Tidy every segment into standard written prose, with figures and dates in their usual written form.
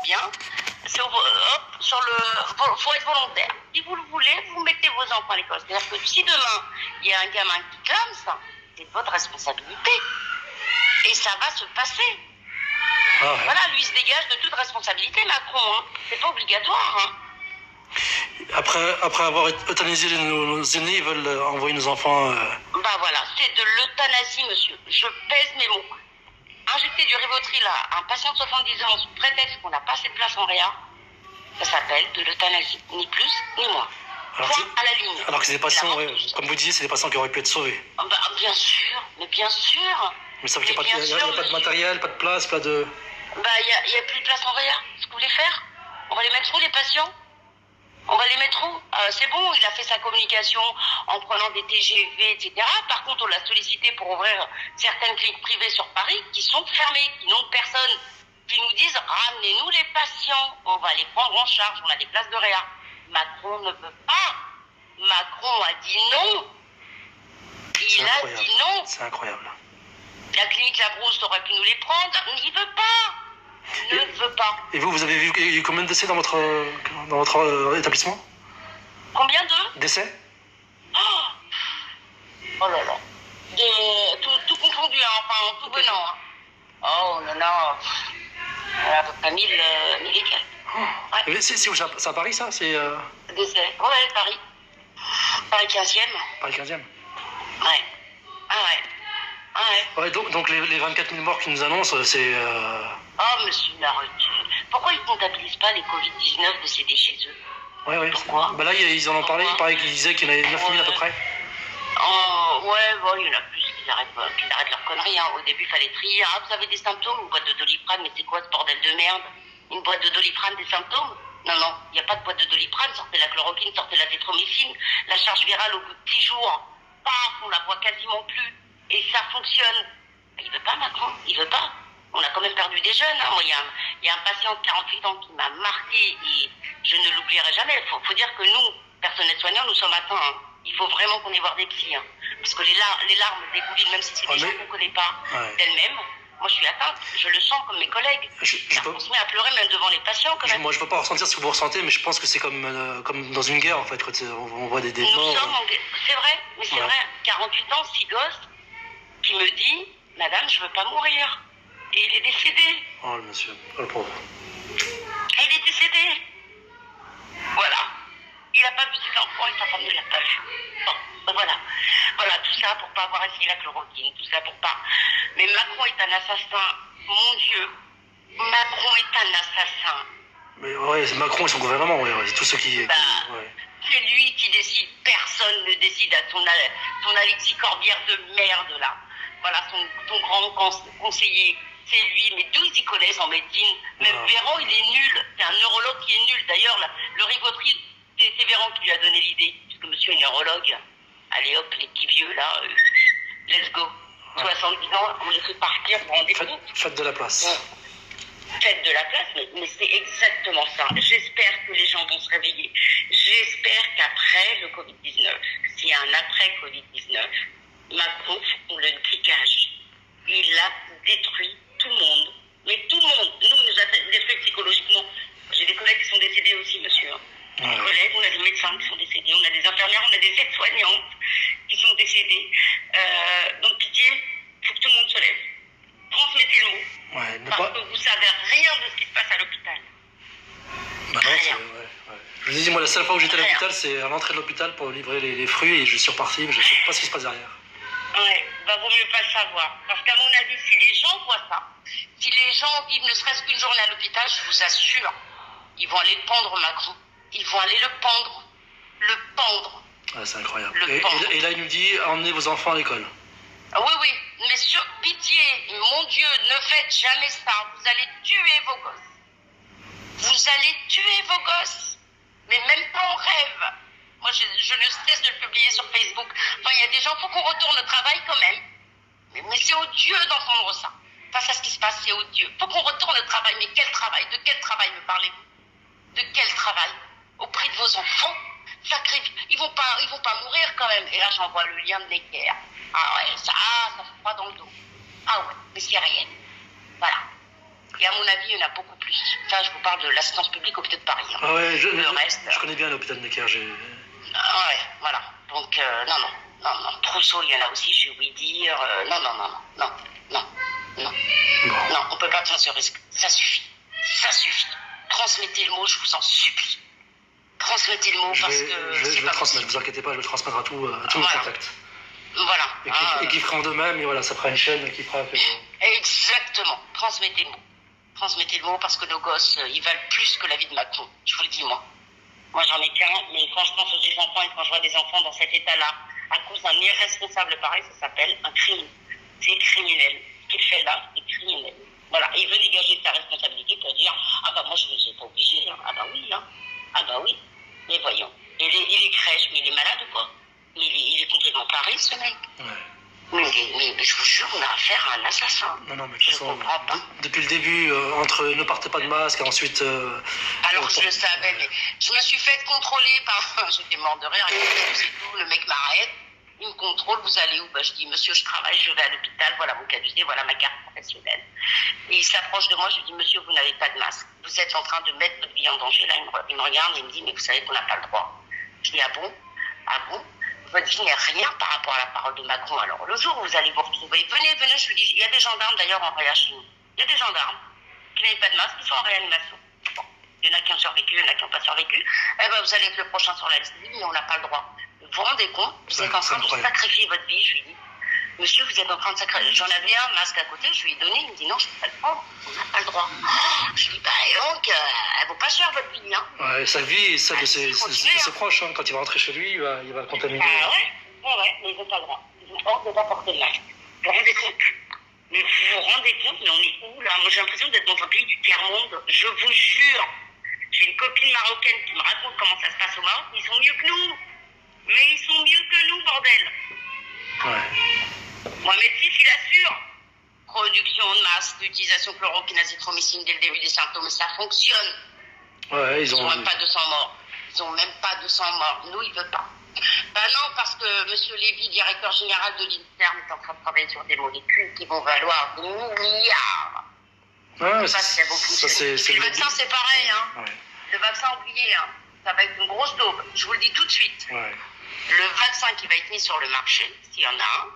bien. Hop, faut être volontaire. Si vous le voulez, vous mettez vos enfants à l'école. C'est-à-dire que si demain, il y a un gamin qui clame ça, c'est votre responsabilité. Et ça va se passer. Ah ouais. Voilà, lui, il se dégage de toute responsabilité, Macron. Hein. C'est pas obligatoire. Hein. Après avoir euthanasié nos aînés, ils veulent envoyer nos enfants... Bah voilà, c'est de l'euthanasie, monsieur. Je pèse mes mots. Injecter du Rivotril à un patient de 70 ans sous prétexte qu'on n'a pas assez de place en réa, ça s'appelle de l'euthanasie. Ni plus, ni moins. Point à la ligne. Alors que c'est des patients, ouais, comme vous disiez, c'est des patients qui auraient pu être sauvés. Bah, bien sûr, mais bien sûr. Mais ça veut dire qu'il n'y a pas de matériel, pas de place, pas de... Bah, il n'y a plus de place en réa. Ce que vous voulez faire, on va les mettre où, les patients? On va les mettre où? C'est bon, il a fait sa communication en prenant des TGV, etc. Par contre, on l'a sollicité pour ouvrir certaines cliniques privées sur Paris qui sont fermées, qui n'ont personne, qui nous disent « Ramenez-nous les patients, on va les prendre en charge, on a des places de réa ». Macron ne veut pas. Macron a dit non. Il a dit non. C'est incroyable. La clinique La Brousse aurait pu nous les prendre, mais il ne veut pas. Il ne veut pas. Et vous avez vu combien de décès dans votre établissement? Combien de décès? Oh là là. Tout confondu, hein, enfin, tout venant. Hein. Oh non, non. À peu près 1000 et quelques. Ouais. C'est où? C'est à Paris, ça? C'est Décès. Ouais, Paris. Paris 15e. Paris 15e. Ouais. Ah ouais. Ah ouais. Ouais, donc les 24 000 morts qu'ils nous annoncent, c'est... Oh, monsieur Larretier. Pourquoi ils ne comptabilisent pas les Covid-19 décédés chez eux? Ouais. Pourquoi? Bah là, ils en ont parlé, il paraît qu'ils disaient qu'il y en avait 9 000 à peu près. Ouais, bon, il y en a plus qui arrêtent leur connerie. Hein. Au début, il fallait trier. Ah, vous avez des symptômes? Une boîte de Doliprane, mais c'est quoi ce bordel de merde? Une boîte de Doliprane, des symptômes? Non, il n'y a pas de boîte de Doliprane. Sortez la chloroquine, sortez la tétromycine. La charge virale, au bout de 10 jours, paf, on la voit quasiment plus. Et ça fonctionne. Il veut pas, Macron, il veut pas. On a quand même perdu des jeunes. Hein. Moi, il y a un patient de 48 ans qui m'a marqué et je ne l'oublierai jamais. Faut dire que nous, personnel soignant, nous sommes atteints. Hein. Il faut vraiment qu'on aille voir des psys. Hein. Parce que les larmes dégoulinent, même si c'est des gens qu'on ne connaît pas d'elles-mêmes. Moi, je suis atteinte. Je le sens comme mes collègues. On se met à pleurer même devant les patients. Quand même. Moi, je ne peux pas ressentir ce que vous ressentez, mais je pense que c'est comme dans une guerre, en fait. Quand on voit des morts. C'est vrai, mais c'est vrai. 48 ans, 6 gosses, qui me dit, madame, je ne veux pas mourir. Et il est décédé. Oh, le monsieur. Oh, le pauvre. Et il est décédé. Voilà. Il n'a pas vu ses enfants et sa femme ne l'a pas vu. Bon, voilà. Voilà, tout ça pour pas avoir essayé la chloroquine, tout ça pour pas. Mais Macron est un assassin. Mon Dieu. Macron est un assassin. Mais ouais, c'est Macron et son gouvernement, ouais. Tout ce qui... ouais. C'est lui qui décide. Personne ne décide à son Alexis Corbière de merde, là. Voilà, son grand conseiller. C'est lui, mais d'où ils y connaissent en médecine? Même Véran, il est nul. C'est un neurologue qui est nul. D'ailleurs, le Rivotril, c'est Véran qui lui a donné l'idée. Puisque monsieur est neurologue. Allez hop, les petits vieux, là, let's go. 70 ans, on les fait partir, vous vous rendez compte? Faites de la place. Faites de la place, mais c'est exactement ça. J'espère que les gens vont se réveiller. J'espère qu'après le Covid-19, s'il y a un après Covid-19, Macron, pour le cliquage, il a détruit tout le monde. Mais tout le monde. Nous, il nous a détruit psychologiquement. J'ai des collègues qui sont décédés aussi, monsieur. Des collègues, on a des médecins qui sont décédés, on a des infirmières, on a des aides-soignantes qui sont décédées. Donc, pitié, il faut que tout le monde se lève. Transmettez le mot. Parce que vous savez rien de ce qui se passe à l'hôpital. Bah non, je vous dis, moi, la seule fois où j'étais à l'hôpital, c'est à l'entrée de l'hôpital pour livrer les fruits et je suis reparti, mais je ne sais pas ce qui se passe derrière. Ouais, bah vaut mieux pas le savoir. Parce qu'à mon avis, si les gens voient ça, si les gens vivent ne serait-ce qu'une journée à l'hôpital, je vous assure, ils vont aller pendre Macron. Ils vont aller le pendre. Le pendre. Ah, c'est incroyable. Et là, il nous dit, emmenez vos enfants à l'école. Oui, mais sur pitié, mon Dieu, ne faites jamais ça. Vous allez tuer vos gosses. Vous allez tuer vos gosses. Mais même pas en rêve. Moi, je ne cesse de le publier sur Facebook. Enfin, il y a des gens, il faut qu'on retourne au travail quand même. Mais c'est odieux d'entendre ça. Face à ce qui se passe, c'est odieux. Il faut qu'on retourne au travail. Mais quel travail? De quel travail me parlez-vous? De quel travail? Au prix de vos enfants? Ils vont pas mourir quand même. Et là, j'envoie le lien de Necker. Ah ouais, ça fait froid dans le dos. Ah ouais, mais c'est rien. Voilà. Et à mon avis, il y en a beaucoup plus. Ça, je vous parle de l'assistance publique au hôpital de Paris. Hein. Ah ouais, Le reste. Je connais bien l'hôpital Necker. Ah ouais, voilà. Donc, non. Trousseau, il y en a aussi, j'ai oublié de dire. Non. Bon. Non, on peut pas prendre ce risque. Ça suffit. Transmettez le mot, je vous en supplie. Transmettez le mot parce que. Je vais le transmettre, ne vous inquiétez pas, je vais le transmettre à tous mes contacts. Voilà. Et qui feront de même, et voilà, ça fera une chaîne qui fera que. Exactement. Transmettez le mot. Transmettez le mot parce que nos gosses, ils valent plus que la vie de Macron. Je vous le dis, moi. Moi, j'en ai qu'un, mais quand je pense aux enfants et quand je vois des enfants dans cet état-là, à cause d'un irresponsable pareil, ça s'appelle un crime. C'est criminel. Ce qu'il fait là, c'est criminel. Voilà. Et il veut dégager sa responsabilité pour dire ah bah moi je ne suis pas obligé. Hein. Ah bah oui. Mais voyons. Il est crèche, mais il est malade ou quoi? Mais il est complètement taré, ce mec. Ouais. Mais je vous jure, on a affaire à un assassin. Non, mais de toute façon, depuis le début, entre ne partez pas de masque, et ensuite. Alors je le savais, mais je me suis fait contrôler par. J'étais mort de rire, c'est tout. Le mec m'arrête, il me contrôle, vous allez où? Je dis, monsieur, je travaille, je vais à l'hôpital, voilà mon caducé, voilà ma carte professionnelle. Et il s'approche de moi, je lui dis, monsieur, vous n'avez pas de masque. Vous êtes en train de mettre votre vie en danger. Là, il me regarde et il me dit, mais vous savez qu'on n'a pas le droit. Je dis, ah bon? Votre vie n'est rien par rapport à la parole de Macron. Alors, le jour où vous allez vous retrouver, venez, je lui dis, il y a des gendarmes d'ailleurs en réa chez nous. Il y a des gendarmes qui n'avaient pas de masque, qui sont en réanimation. Bon, il y en a qui ont survécu, il y en a qui n'ont pas survécu. Eh ben, vous allez être le prochain sur la liste, mais on n'a pas le droit. Vous vous rendez compte? Vous êtes en train de sacrifier votre vie, je lui dis. Monsieur, vous êtes en train de sacrifier. J'en avais un masque à côté, je lui ai donné, il me dit non, je ne peux pas le prendre, on n'a pas le droit. Je lui dis, donc, elle vaut pas cher votre vie, hein. Ouais, sa vie et celle de ses proches, hein. Quand il va rentrer chez lui, il va contaminer. Ah ouais, mais ils n'ont pas le droit. Ils ont ordre de ne pas porter le masque. Vous vous rendez compte? Mais vous vous rendez compte, mais on est où là? Moi j'ai l'impression d'être dans un pays du tiers-monde. Je vous jure. J'ai une copine marocaine qui me raconte comment ça se passe au Maroc. Ils sont mieux que nous. Mais ils sont mieux que nous, bordel. Ouais. Moi, mes fils, il assure. Production de masques, utilisation de chloroquine, azithromycine dès le début des symptômes, ça fonctionne. Ouais, ils ont même pas 200 morts. Ils ont même pas 200 morts. Nous, ils veulent pas. Ben non, parce que M. Lévy, directeur général de l'INSERM, est en train de travailler sur des molécules qui vont valoir des milliards. Ouais, ça, c'est le vaccin, c'est pareil. Hein. Ouais. Le vaccin, oublié, hein. Ça va être une grosse daube. Je vous le dis tout de suite. Ouais. Le vaccin qui va être mis sur le marché, s'il y en a un,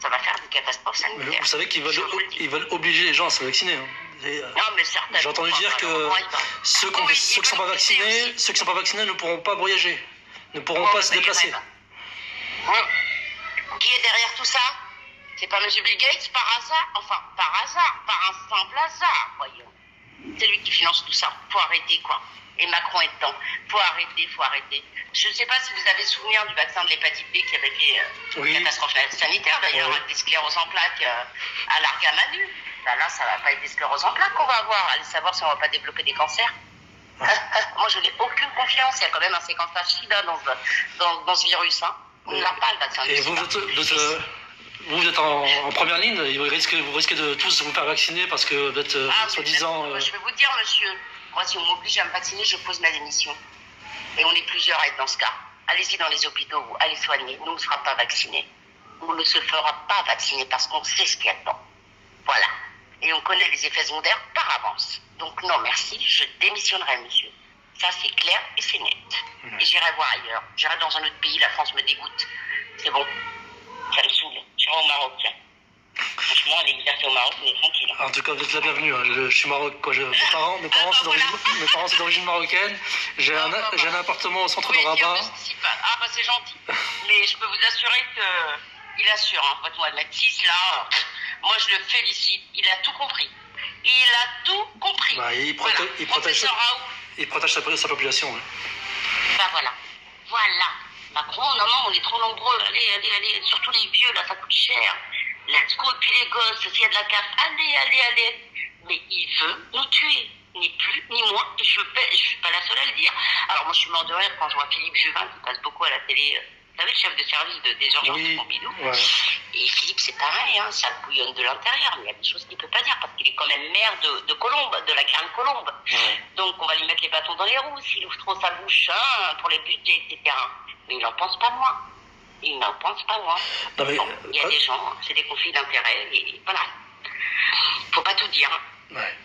ça va faire des catastrophes sanitaires. Vous savez qu'ils veulent obliger les gens à se vacciner. Hein. Non, mais certainement. J'ai entendu dire que ceux qui ne sont pas vaccinés ne pourront pas voyager, ne pourront pas se déplacer. Qui est derrière tout ça? C'est pas M. Bill Gates par hasard? Enfin, par un simple hasard, voyons. C'est lui qui finance tout ça. Faut arrêter, quoi. Et Macron est dedans. Faut arrêter. Je ne sais pas si vous avez souvenir du vaccin de l'hépatite B qui avait fait une catastrophe sanitaire, d'ailleurs, avec des scléroses en plaques à l'Argamanu. Là, ça va pas être des scléroses en plaques qu'on va avoir. Allez savoir si on va pas développer des cancers. Moi, je n'ai aucune confiance. Il y a quand même un séquençage SIDA dans ce virus. Hein. On n'a pas le vaccin. Et vous êtes en première ligne. Vous risquez de tous vous faire vacciner parce que vous êtes soi-disant. Je vais vous dire, monsieur, moi, si on m'oblige à me vacciner, je pose ma démission. Et on est plusieurs à être dans ce cas. Allez-y dans les hôpitaux, allez soigner. Nous ne serons pas vaccinés. On ne se fera pas vacciner parce qu'on sait ce qu'il y a dedans. Voilà. Et on connaît les effets secondaires par avance. Donc non, merci, je démissionnerai, monsieur. Ça, c'est clair et c'est net. Et j'irai voir ailleurs. J'irai dans un autre pays, la France me dégoûte. C'est bon. Ça me saoule. J'irai au Maroc, tiens. Franchement, aller exercer au Maroc, on est tranquille. En tout cas, vous êtes la bienvenue. Hein. Je suis maroc, quoi. Mes parents sont d'origine marocaine. J'ai un appartement au centre de Rabat. Ah, bah c'est gentil. Mais je peux vous assurer qu'il assure. Hein. Votre mois de Mathis, là, moi je le félicite. Il a tout compris. Bah, il protège sa population. Ouais. Bah voilà. Macron, non, on est trop nombreux. Allez. Surtout les vieux, là, ça coûte cher. Let's go, et puis les gosses, s'il y a de la CAF, allez. Mais il veut nous tuer. Ni plus, ni moins. Et je suis pas la seule à le dire. Alors moi, je suis mort de rire quand je vois Philippe Juvin, qui passe beaucoup à la télé. Vous savez, le chef de service des urgences de Pompidou. Ouais. Et Philippe, c'est pareil, hein, ça bouillonne de l'intérieur. Mais il y a des choses qu'il ne peut pas dire, parce qu'il est quand même maire de Colombe, de la Grande Colombe. Ouais. Donc on va lui mettre les bâtons dans les roues s'il ouvre trop sa bouche, hein, pour les budgets, etc. Mais il n'en pense pas moins. Il y a des gens, c'est des conflits d'intérêts, et voilà. Faut pas tout dire. Ouais.